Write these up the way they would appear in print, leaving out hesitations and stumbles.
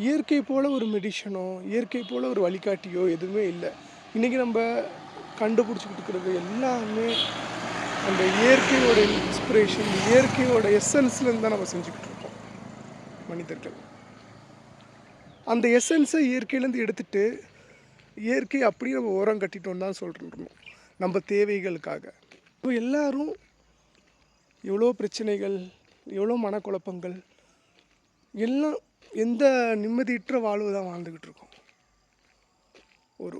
இயற்கை போல் ஒரு மெடிஷனோ, இயற்கை போல் ஒரு வழிகாட்டியோ எதுவுமே இல்லை. இன்றைக்கி நம்ம கண்டுபிடிச்சிக்கிட்டு இருக்கிறது எல்லாமே அந்த இயற்கையோட இன்ஸ்பிரேஷன், இயற்கையோட எசன்ஸ்லேருந்து தான் நம்ம செஞ்சுக்கிட்டு இருக்கோம் மனிதர்கள். அந்த எசன்ஸை இயற்கையிலேருந்து எடுத்துகிட்டு இயற்கை அப்படியே நம்ம ஓரம் கட்டிட்டோன்னு தான் சொல்கிறோம் நம்ம தேவைகளுக்காக. இப்போ எல்லோரும் எவ்வளோ பிரச்சனைகள், எவ்வளோ மனக்குழப்பங்கள், எல்லாம் எந்த நிம்மதியற்ற வாழ்வு தான் வாழ்ந்துக்கிட்டு இருக்கோம். ஒரு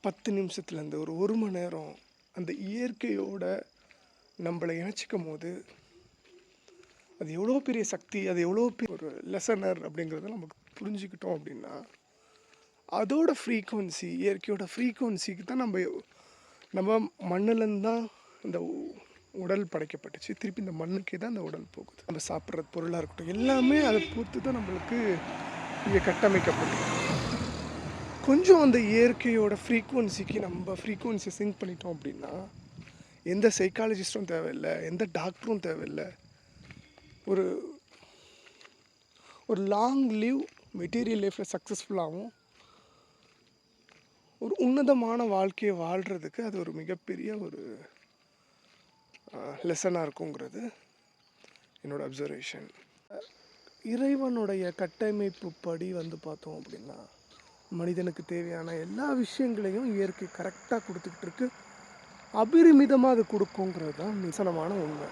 10 நிமிஷத்துலேருந்து ஒரு மணி நேரம் அந்த இயற்கையோட நம்மளை இணைச்சிக்கும் போது அது எவ்வளோ பெரிய சக்தி, அது எவ்வளோ பெரிய ஒரு லெசனர் அப்படிங்கிறத நமக்கு புரிஞ்சுக்கிட்டோம் அப்படின்னா, அதோட ஃப்ரீக்குவன்சி, இயற்கையோட ஃப்ரீக்குவன்சிக்கு தான் நம்ம மண்ணுலேருந்து தான் இந்த உடல் படைக்கப்பட்டுச்சு. திருப்பி இந்த மண்ணுக்கே தான் இந்த உடல் போகுது. நம்ம சாப்பிட்ற பொருளாக இருக்கட்டும், எல்லாமே அதை பொறுத்து தான் நம்மளுக்கு இங்கே கட்டமைக்கப்படும். கொஞ்சம் அந்த இயற்கையோட ஃப்ரீக்குவன்சிக்கு நம்ம ஃப்ரீக்குவன்சியை சிங்க் பண்ணிட்டோம் அப்படின்னா, எந்த சைக்காலஜிஸ்ட்டும் தேவையில்லை, எந்த டாக்டரும் தேவையில்லை. ஒரு ஒரு லாங் லிவ் மெட்டீரியல் லைஃப்பில் சக்ஸஸ்ஃபுல்லாகவும் ஒரு உன்னதமான வாழ்க்கையை வாழ்கிறதுக்கு அது ஒரு மிகப்பெரிய ஒரு லெசனாக இருக்குங்கிறது என்னோடய அப்சர்வேஷன். இறைவனுடைய கட்டமைப்பு படி பார்த்தோம் அப்படின்னா, மனிதனுக்கு தேவையான எல்லா விஷயங்களையும் இயற்கை கரெக்டாக கொடுத்துக்கிட்டு இருக்கு. அபரிமிதமாக அது கொடுக்குங்கிறது தான் நிசனமான உண்மை.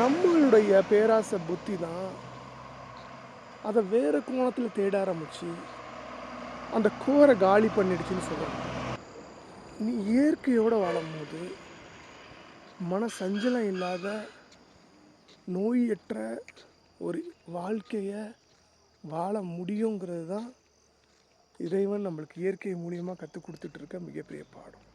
நம்மளுடைய பேராசை புத்தி தான் அதை வேறு கோணத்தில் தேட ஆரம்பித்து அந்த கோரை காலி பண்ணிடுச்சுன்னு சொல்லலாம். நீ இயற்கையோடு வாழும்போது மன சஞ்சலம் இல்லாத நோயற்ற ஒரு வாழ்க்கையை வாழ முடியுங்கிறது தான் இறைவன் நம்மளுக்கு இயற்கை மூலியமாக கற்றுக் கொடுத்துட்ருக்க மிகப்பெரிய பாடம்.